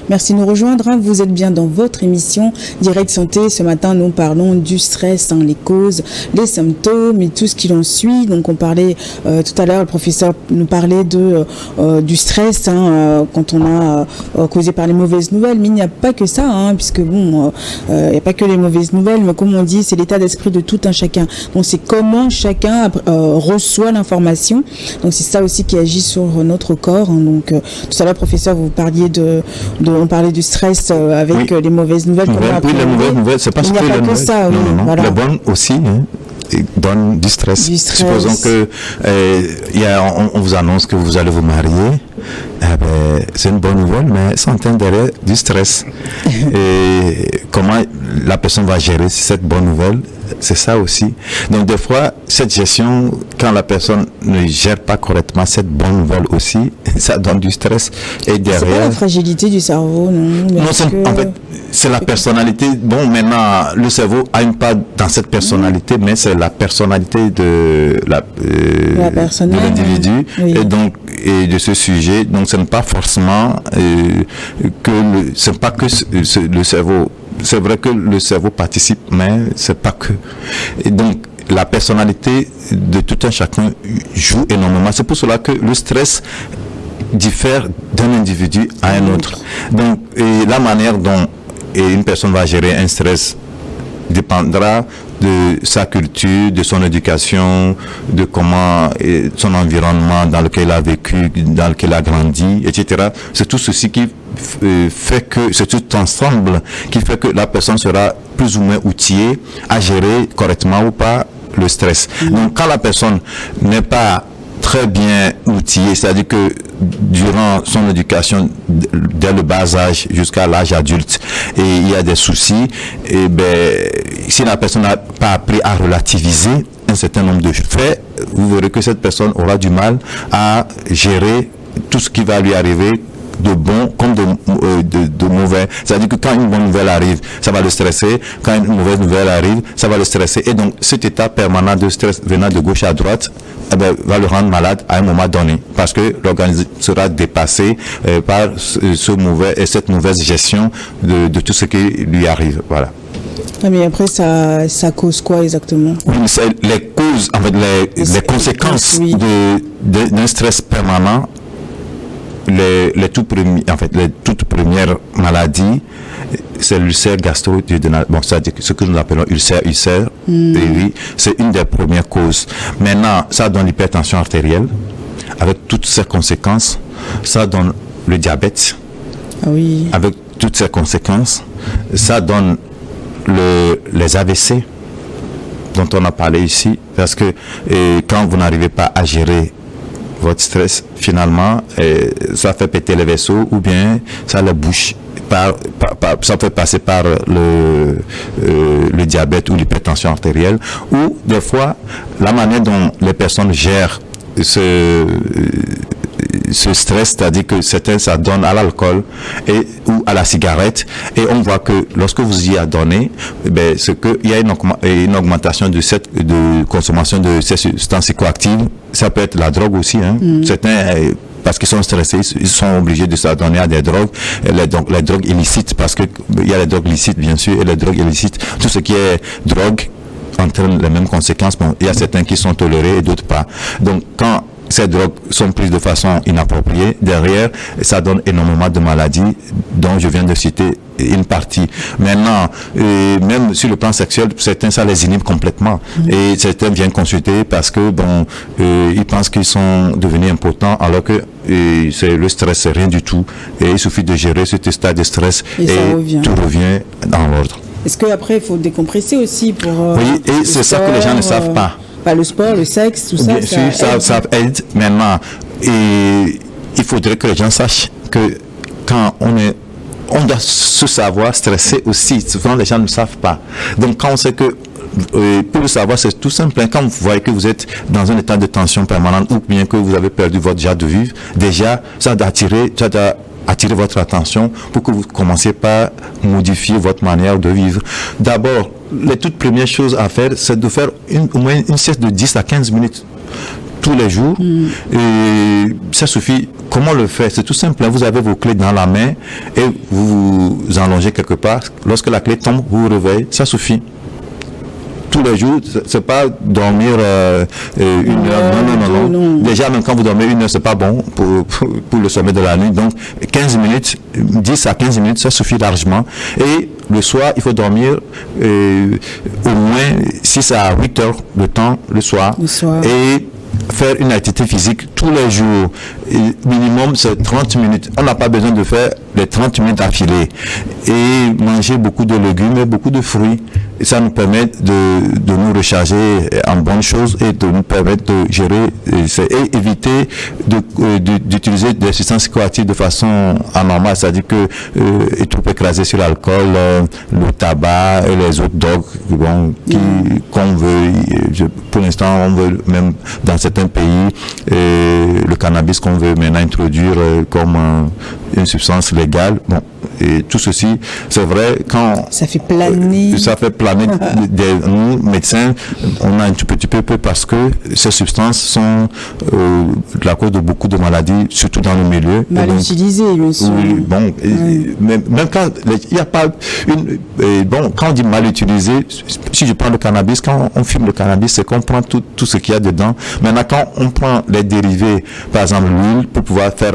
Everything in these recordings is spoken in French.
Merci de nous rejoindre. Vous êtes bien dans votre émission Direct Santé. Ce matin, nous parlons du stress, les causes, les symptômes et tout ce qui en suit. Donc, on parlait tout à l'heure, le professeur nous parlait du stress quand on a causé par les mauvaises nouvelles. Mais il n'y a pas que ça, puisque bon, il n'y a pas que les mauvaises nouvelles, mais comme on dit, c'est l'état d'esprit de tout un chacun. Donc, c'est comment chacun reçoit l'information. Donc, c'est ça aussi qui agit sur notre corps. Donc, tout à l'heure, professeur, vous parliez on parlait du stress avec les mauvaises nouvelles. Oui, les mauvaises nouvelles, c'est pas il n'y a pas que ça. Oui, non. Voilà. Les bonnes aussi donnent du stress. Supposons que on vous annonce que vous allez vous marier. C'est une bonne nouvelle, mais ça entraîne derrière du stress. Et comment la personne va gérer cette bonne nouvelle, c'est ça aussi. Donc des fois, cette gestion, quand la personne ne gère pas correctement cette bonne nouvelle aussi, ça donne du stress. Et derrière, c'est pas la fragilité du cerveau, non? Non, en fait, c'est la personnalité. Bon, maintenant, le cerveau a une part dans cette personnalité, mais c'est la personnalité de l'individu. Oui. Et de ce sujet. Donc, ce n'est pas forcément c'est pas que le cerveau. C'est vrai que le cerveau participe, mais c'est pas que. Et donc, la personnalité de tout un chacun joue énormément. C'est pour cela que le stress diffère d'un individu à un autre. Donc, et la manière dont une personne va gérer un stress dépendra de sa culture, de son éducation, de comment son environnement dans lequel il a vécu, dans lequel il a grandi, etc. C'est tout ceci qui fait que, c'est tout ensemble qui fait que la personne sera plus ou moins outillée à gérer correctement ou pas le stress. Donc quand la personne n'est pas très bien outillée, c'est-à-dire que durant son éducation dès le bas âge jusqu'à l'âge adulte et il y a des soucis, et si la personne n'a pas appris à relativiser un certain nombre de faits, vous verrez que cette personne aura du mal à gérer tout ce qui va lui arriver, de bon comme de mauvais. C'est-à-dire que quand une bonne nouvelle arrive, ça va le stresser. Quand une mauvaise nouvelle arrive, ça va le stresser. Et donc, cet état permanent de stress venant de gauche à droite, va le rendre malade à un moment donné. Parce que l'organisme sera dépassé par cette mauvaise gestion de tout ce qui lui arrive. Voilà. Mais après, ça cause quoi exactement? C'est les causes, en fait, les conséquences d'un stress permanent. Les toutes premières maladies, c'est l'ulcère gastro-duodénal. Bon, c'est ce que nous appelons ulcère. Oui, c'est une des premières causes. Maintenant, ça donne l'hypertension artérielle, avec toutes ses conséquences. Ça donne le diabète, avec toutes ses conséquences. Ça donne les AVC, dont on a parlé ici, parce que quand vous n'arrivez pas à gérer votre stress, finalement, ça fait péter les vaisseaux ou bien ça le bouche, ça fait passer par le diabète ou l'hypertension artérielle, ou des fois, la manière dont les personnes gèrent ce stress, c'est-à-dire que certains ça donne à l'alcool ou à la cigarette, et on voit que lorsque vous y adonnez, c'est qu'il y a une augmentation de consommation de ces substances psychoactives. Ça peut être la drogue aussi, certains parce qu'ils sont stressés, ils sont obligés de s'adonner à des drogues, les drogues illicites, parce que il y a les drogues licites bien sûr, et les drogues illicites, tout ce qui est drogue entraîne les mêmes conséquences. Bon, il y a certains qui sont tolérés et d'autres pas. Donc quand ces drogues sont prises de façon inappropriée, derrière, ça donne énormément de maladies dont je viens de citer une partie. Maintenant, même sur le plan sexuel, certains, ça les inhibe complètement. Et certains viennent consulter parce que, ils pensent qu'ils sont devenus impotents, alors que c'est le stress, c'est rien du tout. Et il suffit de gérer cet état de stress et tout revient dans l'ordre. Est-ce qu'après, il faut décompresser aussi pour... oui, et c'est ça que les gens ne savent pas. Le sport, le sexe, tout ça, bien sûr, ça aide maintenant. Et il faudrait que les gens sachent que quand on doit se savoir stresser aussi. Souvent, les gens ne savent pas. Donc, quand on sait que, pour le savoir, c'est tout simple. Quand vous voyez que vous êtes dans un état de tension permanente ou bien que vous avez perdu votre joie de vivre, déjà, ça doit attirer votre attention pour que vous commenciez par modifier votre manière de vivre. D'abord, les toutes premières choses à faire, c'est de faire au moins une sieste de 10 à 15 minutes tous les jours. Et ça suffit comment le faire? C'est tout simple. Vous avez vos clés dans la main et vous vous allongez quelque part. Lorsque la clé tombe, vous vous réveillez. Ça suffit. Tous les jours, c'est pas dormir 1 heure. Non. Déjà, même quand vous dormez 1 heure, c'est pas bon pour le sommeil de la nuit. Donc, 15 minutes, 10 à 15 minutes, ça suffit largement. Et le soir, il faut dormir au moins 6 à 8 heures de temps le soir. Et faire une activité physique tous les jours. Et minimum, c'est 30 minutes. On n'a pas besoin de faire les 30 minutes d'affilée. Et manger beaucoup de légumes et beaucoup de fruits. Et ça nous permet de nous recharger en bonnes choses et de nous permettre de gérer et éviter d'utiliser des substances psychoactives de façon anormale, c'est-à-dire que est trop écrasé sur l'alcool, le tabac et les autres drogues qu'on veut. Pour l'instant, on veut même dans certains pays le cannabis qu'on veut maintenant introduire comme une substance légale. Bon, et tout ceci, c'est vrai quand ça fait planer. Nous médecins, on a un tout petit peu parce que ces substances sont la cause de beaucoup de maladies, surtout dans le milieu. Mal utilisées, bien sûr. Oui, bon, même quand il n'y a pas quand on dit mal utilisé, si je prends le cannabis, quand on fume le cannabis, c'est qu'on prend tout ce qu'il y a dedans. Maintenant, quand on prend les dérivés, par exemple l'huile, pour pouvoir faire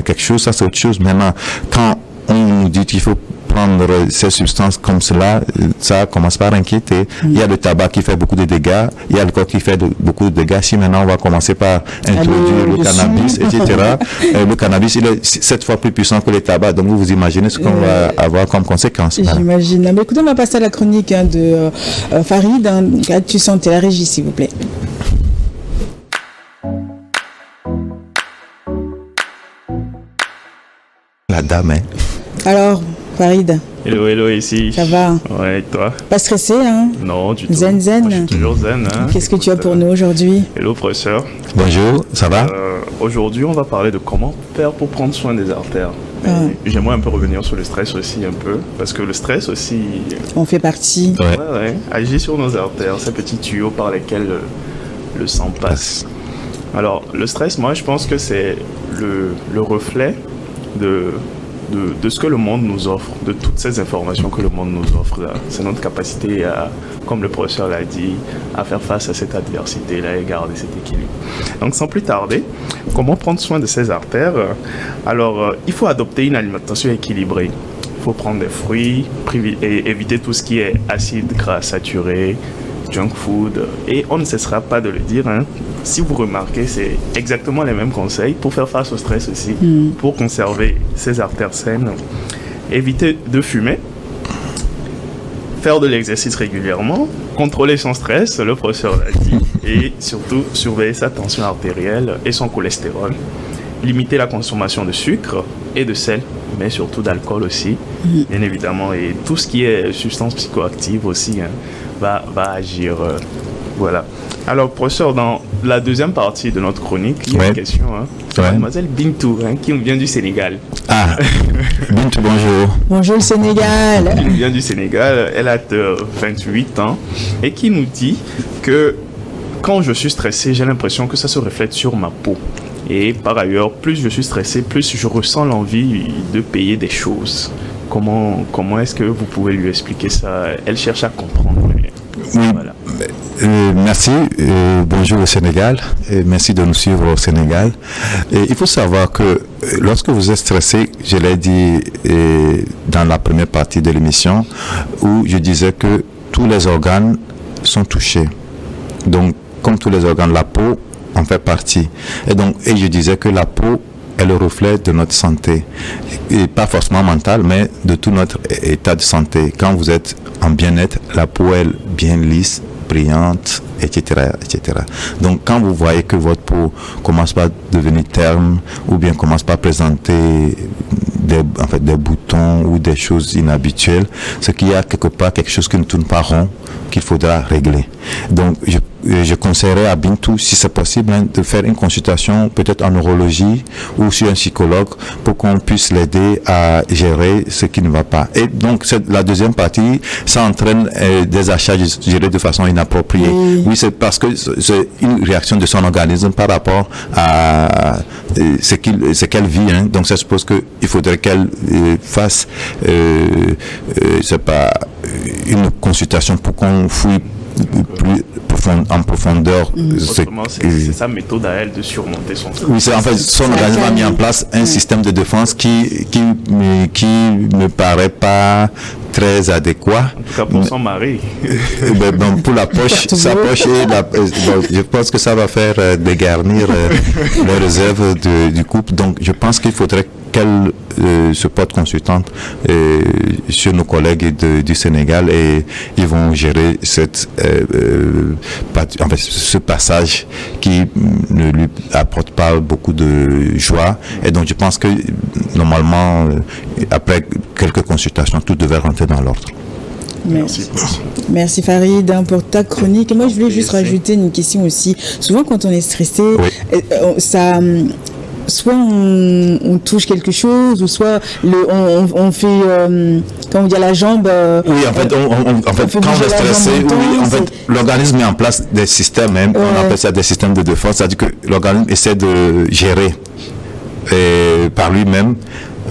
quelque chose, ça c'est autre chose. Maintenant, quand on nous dit qu'il faut prendre ces substances comme cela, ça commence par inquiéter. Il y a le tabac qui fait beaucoup de dégâts, il y a l'alcool qui fait beaucoup de dégâts. Si maintenant on va commencer par introduire le cannabis, etc., le cannabis, il est 7 fois plus puissant que le tabac. Donc vous imaginez ce qu'on va avoir comme conséquence. J'imagine. Mais écoutez, on va passer à la chronique de Farid. Tu sentais la régie, s'il vous plaît. La dame, hein. Alors, Farid. Hello, ici. Ça va? Ouais, et toi? Pas stressé, hein? Non, du tout. Zen. Moi, je suis toujours zen, hein. Qu'est-ce que tu as pour nous aujourd'hui? Hello, professeur. Bonjour, ça va? Aujourd'hui, on va parler de comment faire pour prendre soin des artères. J'aimerais un peu revenir sur le stress aussi, un peu, parce que le stress aussi... On fait partie. Ouais, agit sur nos artères, ces petits tuyaux par lesquels le sang passe. Alors, le stress, moi, je pense que c'est le reflet de ce que le monde nous offre, de toutes ces informations que le monde nous offre là. C'est notre capacité à, comme le professeur l'a dit, à faire face à cette adversité là et garder cet équilibre. Donc sans plus tarder, comment prendre soin de ces artères? Alors il faut adopter une alimentation équilibrée. Il faut prendre des fruits et éviter tout ce qui est acide gras saturé, junk food, et on ne cessera pas de le dire, hein. Si vous remarquez, c'est exactement les mêmes conseils pour faire face au stress aussi, pour conserver ses artères saines. Éviter de fumer, faire de l'exercice régulièrement, contrôler son stress, le professeur l'a dit, et surtout surveiller sa tension artérielle et son cholestérol. Limiter la consommation de sucre et de sel, mais surtout d'alcool aussi, bien évidemment, et tout ce qui est substance psychoactive aussi, hein, va agir. Voilà. Alors, professeur, dans la deuxième partie de notre chronique, il y a une question. Mademoiselle Bintou, qui nous vient du Sénégal. Ah, Bintou, bonjour. Bonjour le Sénégal. Qui nous vient du Sénégal, elle a 28 ans et qui nous dit que quand je suis stressé, j'ai l'impression que ça se reflète sur ma peau. Et par ailleurs, plus je suis stressé, plus je ressens l'envie de payer des choses. Comment est-ce que vous pouvez lui expliquer ça? Elle cherche à comprendre. Oui, voilà. Merci. Bonjour au Sénégal. Et merci de nous suivre au Sénégal. Et il faut savoir que lorsque vous êtes stressé, je l'ai dit dans la première partie de l'émission, où je disais que tous les organes sont touchés. Donc, comme tous les organes, la peau en fait partie. Et je disais que la peau est le reflet de notre santé. Et pas forcément mentale, mais de tout notre état de santé. Quand vous êtes en bien-être, la peau est bien lisse, brillante, etc., etc. Donc, quand vous voyez que votre peau commence par devenir terne ou bien commence par présenter des boutons ou des choses inhabituelles, c'est qu'il y a quelque part quelque chose qui ne tourne pas rond qu'il faudra régler. Donc, je conseillerais à Bintou, si c'est possible, de faire une consultation peut-être en neurologie ou sur un psychologue pour qu'on puisse l'aider à gérer ce qui ne va pas. Et donc, la deuxième partie, ça entraîne des achats gérés de façon inappropriée. Oui, c'est parce que c'est une réaction de son organisme par rapport à ce qu'elle vit. Donc, ça suppose qu'il faudrait qu'elle fasse c'est pas une consultation pour qu'on fouille plus en profondeur. C'est sa méthode à elle de surmonter son stress. Oui, en fait, son organisme a mis en place un système de défense qui me paraît pas très adéquat. En tout cas pour son mari. Pour la poche, sa poche je pense que ça va faire dégarnir les réserves du couple. Donc, je pense qu'il faudrait qu'elle se porte consultante sur nos collègues du Sénégal et ils vont gérer ce passage qui ne lui apporte pas beaucoup de joie. Et donc, je pense que normalement, après quelques consultations, tout devait rentrer dans l'ordre. Merci Farid pour ta chronique. Et moi, je voulais juste rajouter une question aussi. Souvent, quand on est stressé, ça... soit on touche quelque chose, ou soit on fait, comment dire, la jambe. Oui, en fait, quand on est stressé, l'organisme met en place des systèmes, on appelle ça des systèmes de défense, c'est-à-dire que l'organisme essaie de gérer par lui-même.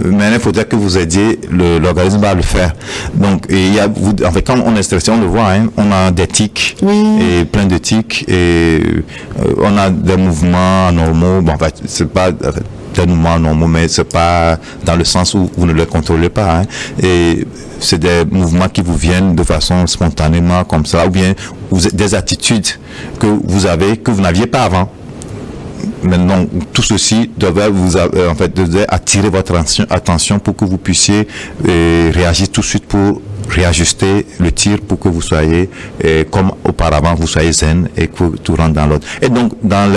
Mais il faudrait que vous aidiez l'organisme à le faire. Donc, quand on est stressé, on le voit, on a des tics, et plein de tics, et on a des mouvements normaux. Bon, en fait, c'est pas des mouvements normaux, mais c'est pas dans le sens où vous ne les contrôlez pas. Et c'est des mouvements qui vous viennent de façon spontanément comme ça, ou bien des attitudes que vous avez, que vous n'aviez pas avant. Maintenant, tout ceci devait devait attirer votre attention pour que vous puissiez réagir tout de suite pour réajuster le tir pour que vous soyez comme auparavant, vous soyez zen et que tout rentre dans l'ordre. Et donc, dans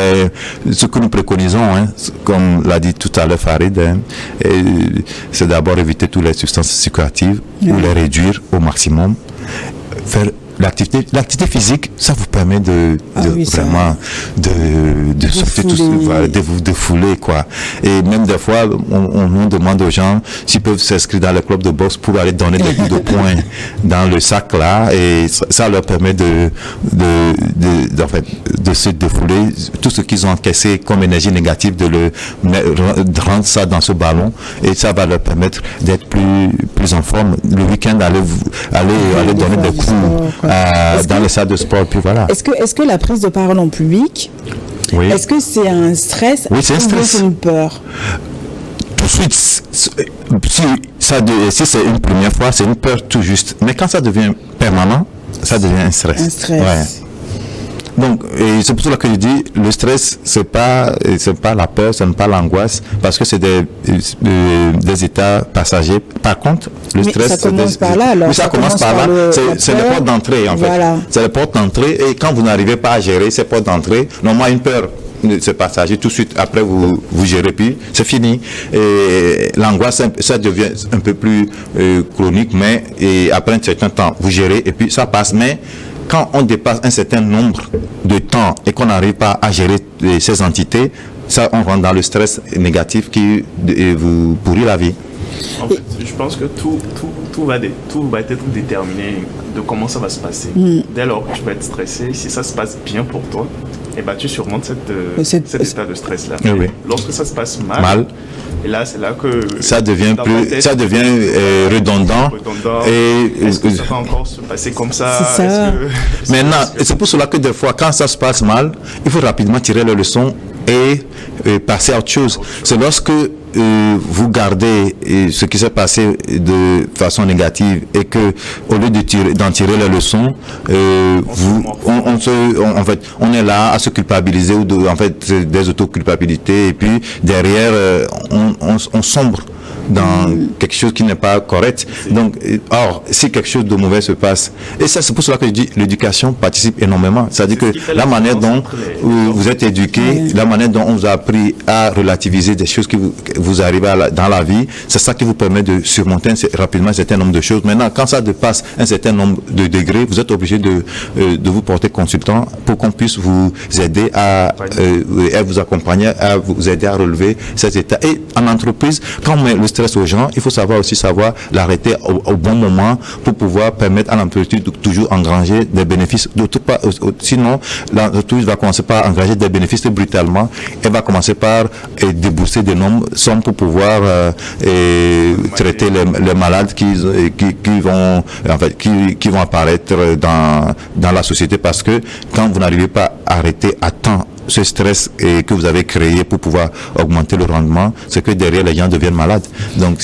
ce que nous préconisons, comme l'a dit tout à l'heure Farid, c'est d'abord éviter toutes les substances psychoactives ou les réduire au maximum. Faire l'activité physique, ça vous permet de sortir tout de vous défouler, quoi. Et même des fois, on nous demande aux gens s'ils peuvent s'inscrire dans le club de boxe pour aller donner des coups de poing dans le sac là, et ça leur permet de se défouler tout ce qu'ils ont encaissé comme énergie négative, de rendre ça dans ce ballon, et ça va leur permettre d'être plus en forme. Le week-end, aller donner des coups dans les salles de sport, puis voilà. Est-ce que la prise de parole en public, est-ce que c'est un stress? Oui, c'est un stress. C'est une peur. Tout de suite, si c'est une première fois, c'est une peur tout juste. Mais quand ça devient permanent, ça devient un stress. Un stress. Ouais. Donc, et c'est pour cela que je dis, le stress, c'est pas la peur, ce n'est pas l'angoisse, parce que c'est des états passagers. Par contre, le stress, ça commence par là, alors. Oui, ça commence par là. C'est les portes d'entrée, en fait. C'est les portes d'entrée, et quand vous n'arrivez pas à gérer ces portes d'entrée, normalement, une peur, c'est passager, tout de suite, après vous gérez, puis c'est fini. Et l'angoisse, ça devient un peu plus chronique, mais après un certain temps, vous gérez, et puis ça passe. Mais quand on dépasse un certain nombre de temps et qu'on n'arrive pas à gérer ces entités, ça, on rentre dans le stress négatif qui vous pourrit la vie. En fait, je pense que tout va être déterminé de comment ça va se passer. Dès lors que tu vas être stressé, si ça se passe bien pour toi, tu surmontes cet état de stress-là. Oui. Lorsque ça se passe mal, et là, c'est là que ça devient redondant. Et est-ce que ça va encore se passer comme ça? C'est ça. Maintenant, c'est pour cela que des fois, quand ça se passe mal, il faut rapidement tirer les leçons et passer à autre chose. C'est lorsque vous gardez ce qui s'est passé de façon négative et que, au lieu d'en tirer les leçons, on est là à se culpabiliser ou des autoculpabilités, et puis derrière on sombre dans quelque chose qui n'est pas correct. Donc, or, si quelque chose de mauvais se passe, et ça, c'est pour cela que je dis, l'éducation participe énormément. C'est-à-dire que la manière dont vous êtes éduqué, la manière dont on vous a appris à relativiser des choses qui vous arrivent dans la vie, c'est ça qui vous permet de surmonter rapidement un certain nombre de choses. Maintenant, quand ça dépasse un certain nombre de degrés, vous êtes obligé de vous porter consultant pour qu'on puisse vous aider à vous accompagner, à vous aider à relever cet état. Et en entreprise, quand on met le stress aux gens, il faut savoir l'arrêter au bon moment pour pouvoir permettre à l'entreprise de toujours engranger des bénéfices. D'autre part, sinon, l'entreprise va commencer par engranger des bénéfices brutalement. Elle va commencer par débourser des sommes pour pouvoir traiter les malades qui vont apparaître dans la société, parce que quand vous n'arrivez pas à arrêter à temps ce stress que vous avez créé pour pouvoir augmenter le rendement, c'est que derrière les gens deviennent malades. Donc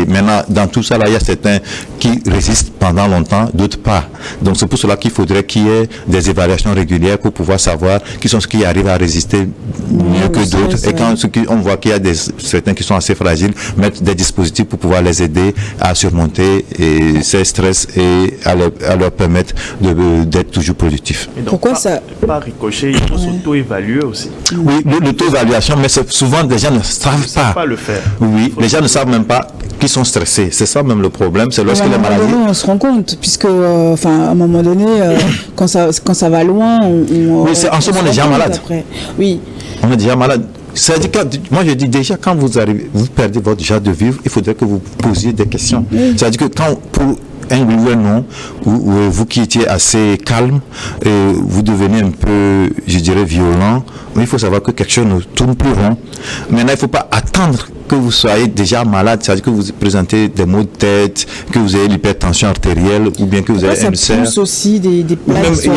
maintenant dans tout ça là, il y a certains qui résistent pendant longtemps, d'autres pas. Donc c'est pour cela qu'il faudrait qu'il y ait des évaluations régulières pour pouvoir savoir qui sont ceux qui arrivent à résister mieux que d'autres. Et quand on voit qu'il y a certains qui sont assez fragiles, mettre des dispositifs pour pouvoir les aider à surmonter ces stress et à leur permettre d'être toujours productifs. Et donc, pourquoi ça pas ricocher, il faut s'auto-évaluer aussi. Oui, l'auto-évaluation, mais souvent les gens ne savent pas le faire. Oui, les gens ne savent même pas qu'ils sont stressés. C'est ça même le problème, c'est lorsque les maladies... on se rend compte, puisque à un moment donné, quand ça va loin, oui, c'est en ce moment on est déjà malade. Après. Oui. On est déjà malade. C'est-à-dire que, moi je dis déjà, quand vous perdez votre joie de vivre, il faudrait que vous posiez des questions. Oui. C'est-à-dire que pour un oui ou un non, ou vous qui étiez assez calme, vous devenez un peu, je dirais, violent, mais il faut savoir que quelque chose ne tourne plus rond. Maintenant, il ne faut pas attendre que vous soyez déjà malade, c'est-à-dire que vous présentez des maux de tête, que vous ayez l'hypertension artérielle, ou bien que vous ayez un ulcère. Ça pousse aussi des plaques. Il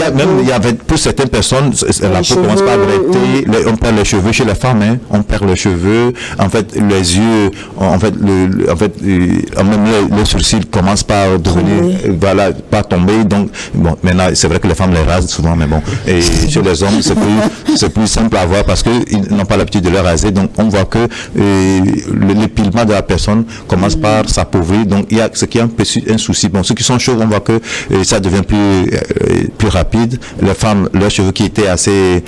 y avait pour certaines personnes, la peau commence par gratter, on perd les cheveux chez les femmes, on perd les cheveux, en fait les yeux, même les sourcils commencent par devenir, par tomber. Donc bon, maintenant c'est vrai que les femmes les rasent souvent, mais bon, et chez les hommes c'est plus simple à voir parce qu'ils n'ont pas l'habitude de les raser. Donc on voit que l'épilement de la personne commence par s'appauvrir. Donc il y a ce qui est un souci. Bon, ceux qui sont chauds, on voit que ça devient plus rapide. Les femmes, leurs cheveux qui étaient assez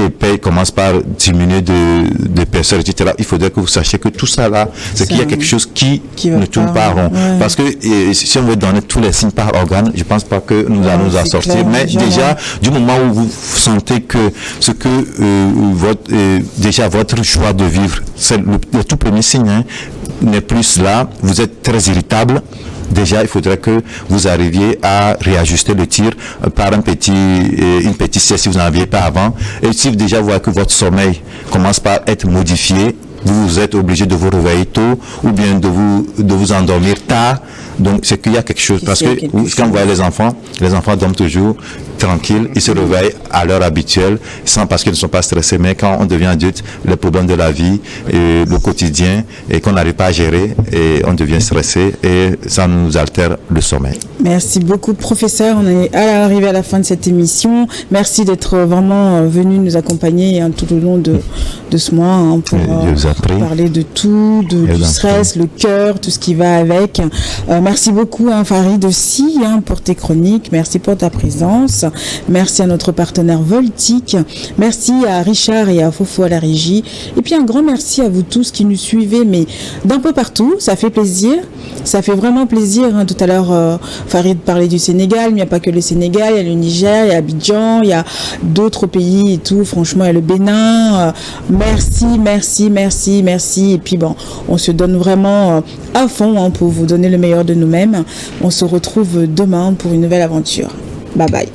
épais commencent par diminuer d'épaisseur, etc. Il faudrait que vous sachiez que tout ça là, c'est qu'il y a quelque chose qui ne tourne pas rond. Ouais. Parce que si on veut donner tous les signes par organe, je pense pas que nous allons nous en sortir. Clair, mais déjà, du moment où vous sentez que votre choix de vivre, c'est le tout premier signe, n'est plus là, vous êtes très irritable. Déjà, il faudrait que vous arriviez à réajuster le tir par une petite sieste si vous n'en aviez pas avant. Et si déjà vous voyez que votre sommeil commence par être modifié, vous êtes obligé de vous réveiller tôt ou bien de vous endormir tard. Donc, c'est qu'il y a quelque chose. Parce que quand vous voyez les enfants dorment toujours tranquilles, ils se réveillent à l'heure habituelle, parce qu'ils ne sont pas stressés. Mais quand on devient adulte, les problèmes de la vie, le quotidien, et qu'on n'arrive pas à gérer, et on devient stressé, et ça nous altère le sommeil. Merci beaucoup, professeur. On est arrivé à la fin de cette émission. Merci d'être vraiment venu nous accompagner tout au long de ce mois pour parler de tout, du stress, le cœur, tout ce qui va avec. Merci beaucoup, Farid aussi, pour tes chroniques. Merci pour ta présence. Merci à notre partenaire Voltic. Merci à Richard et à Fofo à la régie. Et puis un grand merci à vous tous qui nous suivez, mais d'un peu partout. Ça fait plaisir. Ça fait vraiment plaisir. Tout à l'heure, Farid parlait du Sénégal, mais il n'y a pas que le Sénégal. Il y a le Niger, il y a Abidjan, il y a d'autres pays et tout. Franchement, il y a le Bénin. Merci. Et puis bon, on se donne vraiment à fond pour vous donner le meilleur de nous-mêmes. On se retrouve demain pour une nouvelle aventure. Bye bye.